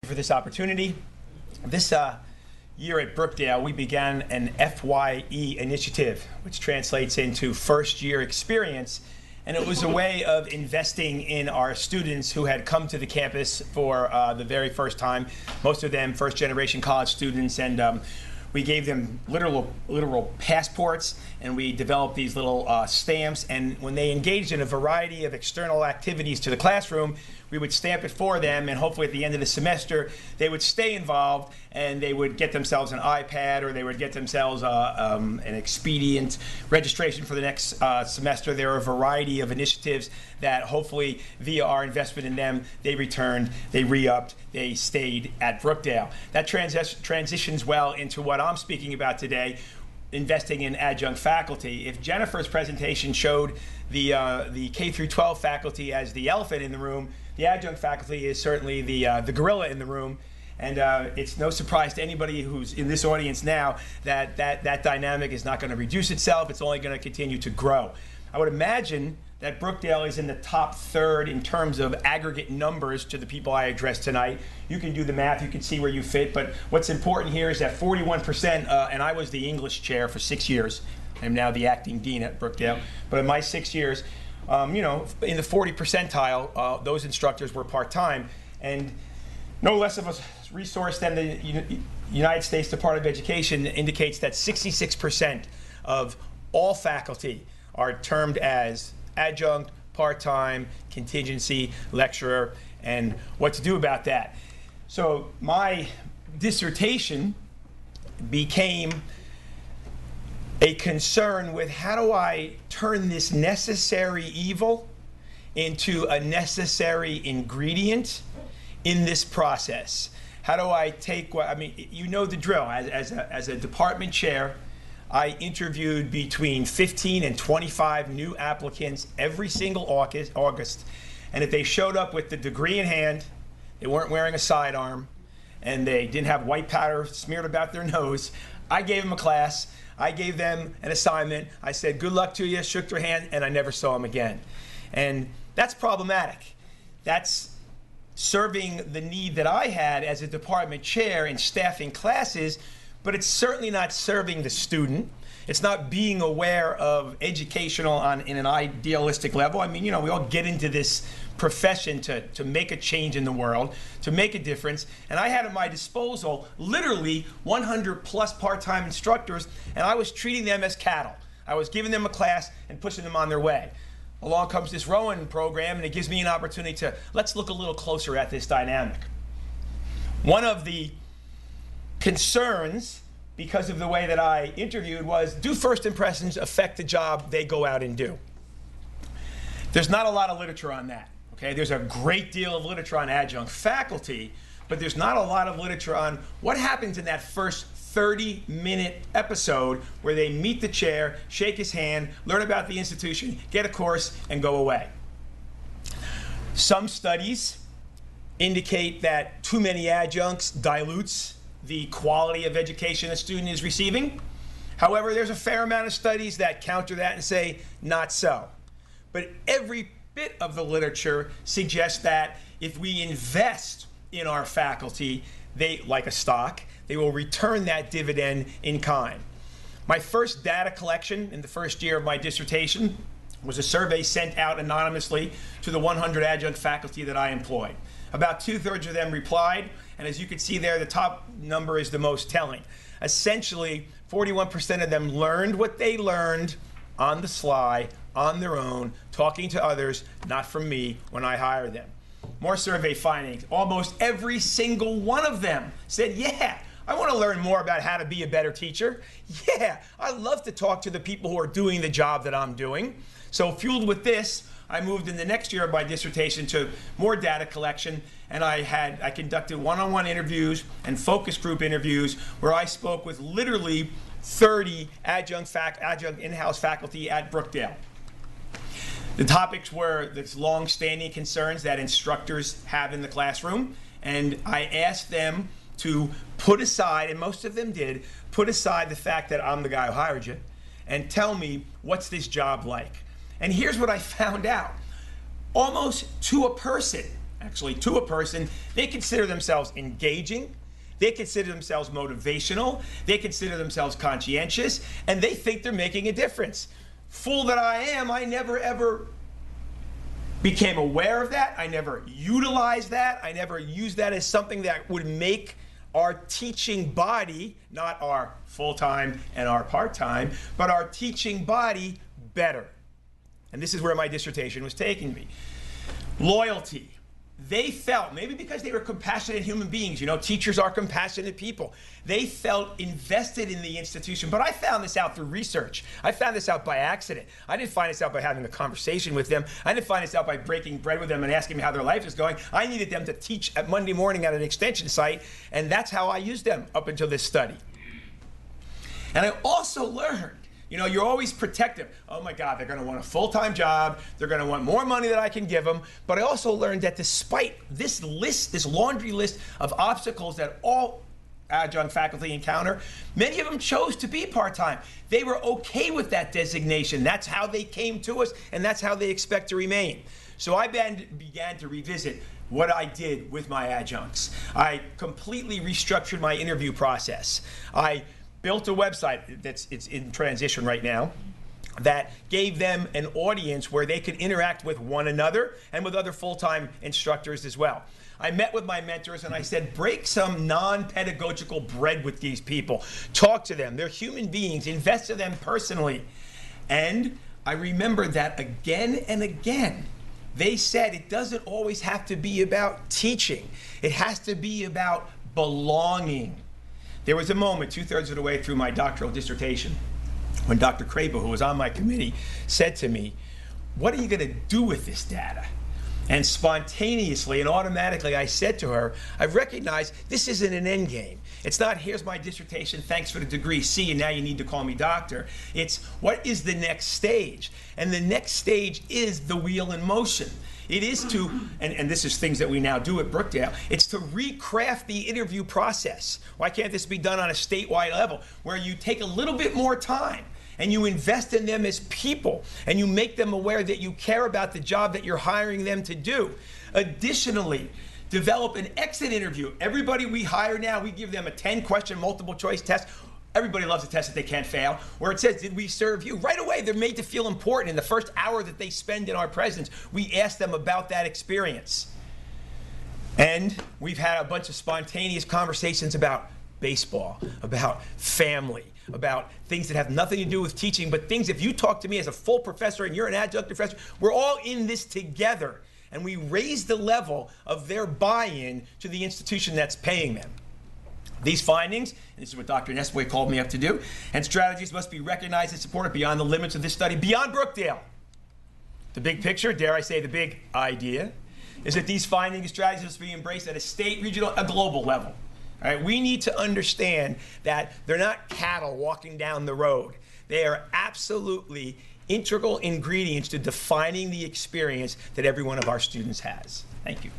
for this opportunity. This year at Brookdale, we began an Fye Initiative, which translates into first year experience. And it was a way of investing in our students who had come to the campus for the very first time, most of them first generation college students, and we gave them literal passports, and we developed these little stamps, and when they engaged in a variety of external activities to the classroom, we would stamp it for them, and hopefully at the end of the semester they would stay involved and they would get themselves an iPad, or they would get themselves an expedient registration for the next semester. There are a variety of initiatives that hopefully via our investment in them, they returned, they re-upped, they stayed at Brookdale. That transitions well into what I'm speaking about today, investing in adjunct faculty. If Jennifer's presentation showed the K through 12 faculty as the elephant in the room, the adjunct faculty is certainly the gorilla in the room. And it's no surprise to anybody who's in this audience now that that dynamic is not going to reduce itself. It's only going to continue to grow. I would imagine that Brookdale is in the top third in terms of aggregate numbers to the people I addressed tonight. You can do the math, you can see where you fit, but what's important here is that 41%, and I was the English chair for 6 years. I'm now the acting dean at Brookdale, but in my 6 years, you know, in the 40 percentile, those instructors were part-time, and no less of a resource than the United States Department of Education indicates that 66% of all faculty are termed as adjunct, part-time, contingency, lecturer, and what to do about that. So my dissertation became a concern with how do I turn this necessary evil into a necessary ingredient in this process. How do I take what, I mean, you know the drill. As a department chair, I interviewed between 15 and 25 new applicants every single August. And if they showed up with the degree in hand, they weren't wearing a sidearm, and they didn't have white powder smeared about their nose, I gave them a class, I gave them an assignment, I said, good luck to you, shook their hand, and I never saw them again. And that's problematic. That's serving the need that I had as a department chair in staffing classes, but it's certainly not serving the student. It's not being aware of educational in an idealistic level. I mean, you know, we all get into this profession to make a change in the world, to make a difference. And I had at my disposal literally 100 plus part-time instructors, and I was treating them as cattle. I was giving them a class and pushing them on their way. Along comes this Rowan program, and it gives me an opportunity to, let's look a little closer at this dynamic. One of the concerns, because of the way that I interviewed, was, do first impressions affect the job they go out and do? There's not a lot of literature on that. Okay, there's a great deal of literature on adjunct faculty, but there's not a lot of literature on what happens in that first 30-minute episode where they meet the chair, shake his hand, learn about the institution, get a course, and go away. Some studies indicate that too many adjuncts dilutes the quality of education a student is receiving. However, there's a fair amount of studies that counter that and say not so. But every bit of the literature suggests that if we invest in our faculty, they, like a stock, they will return that dividend in kind. My first data collection in the first year of my dissertation was a survey sent out anonymously to the 100 adjunct faculty that I employed. About 2/3 of them replied, and as you can see there, the top number is the most telling. Essentially, 41% of them learned what they learned on the sly, on their own, talking to others, not from me, when I hired them. More survey findings. Almost every single one of them said, yeah, I want to learn more about how to be a better teacher. Yeah, I love to talk to the people who are doing the job that I'm doing. So fueled with this, I moved in the next year of my dissertation to more data collection, and I conducted one-on-one interviews and focus group interviews where I spoke with literally 30 adjunct in-house faculty at Brookdale. The topics were the long-standing concerns that instructors have in the classroom, and I asked them to put aside, and most of them did, put aside the fact that I'm the guy who hired you, and tell me, what's this job like? And here's what I found out. Almost to a person, actually to a person, they consider themselves engaging, they consider themselves motivational, they consider themselves conscientious, and they think they're making a difference. Fool that I am, I never ever became aware of that. I never utilized that. I never used that as something that would make our teaching body, not our full-time and our part-time, but our teaching body better. And this is where my dissertation was taking me. Loyalty. They felt, maybe because they were compassionate human beings, you know, teachers are compassionate people. They felt invested in the institution. But I found this out through research. I found this out by accident. I didn't find this out by having a conversation with them. I didn't find this out by breaking bread with them and asking me how their life is going. I needed them to teach at Monday morning at an extension site, and that's how I used them up until this study. And I also learned, you know, you're always protective. Oh my God, they're going to want a full-time job. They're going to want more money than I can give them. But I also learned that despite this list, this laundry list of obstacles that all adjunct faculty encounter, many of them chose to be part-time. They were okay with that designation. That's how they came to us, and that's how they expect to remain. So I began to revisit what I did with my adjuncts. I completely restructured my interview process. I built a website it's in transition right now that gave them an audience where they could interact with one another and with other full-time instructors as well. I met with my mentors and I said, break some non-pedagogical bread with these people. Talk to them. They're human beings. Invest in them personally. And I remembered that again and again. They said it doesn't always have to be about teaching. It has to be about belonging. There was a moment 2/3 of the way through my doctoral dissertation when Dr. Kraber, who was on my committee, said to me, what are you going to do with this data? And spontaneously and automatically I said to her, I recognize this isn't an end game. It's not, here's my dissertation, thanks for the degree, see you, now you need to call me doctor. It's, what is the next stage? And the next stage is the wheel in motion. It is to, and this is things that we now do at Brookdale, it's to recraft the interview process. Why can't this be done on a statewide level where you take a little bit more time and you invest in them as people and you make them aware that you care about the job that you're hiring them to do. Additionally, develop an exit interview. Everybody we hire now, we give them a 10-question multiple choice test. Everybody loves a test that they can't fail, where it says, did we serve you? Right away, they're made to feel important. In the first hour that they spend in our presence, we ask them about that experience. And we've had a bunch of spontaneous conversations about baseball, about family, about things that have nothing to do with teaching, but things, if you talk to me as a full professor and you're an adjunct professor, we're all in this together. And we raise the level of their buy-in to the institution that's paying them. These findings, and this is what Dr. Nespway called me up to do, and strategies must be recognized and supported beyond the limits of this study, beyond Brookdale. The big picture, dare I say the big idea, is that these findings and strategies must be embraced at a state, regional, a global level. All right? We need to understand that they're not cattle walking down the road. They are absolutely integral ingredients to defining the experience that every one of our students has. Thank you.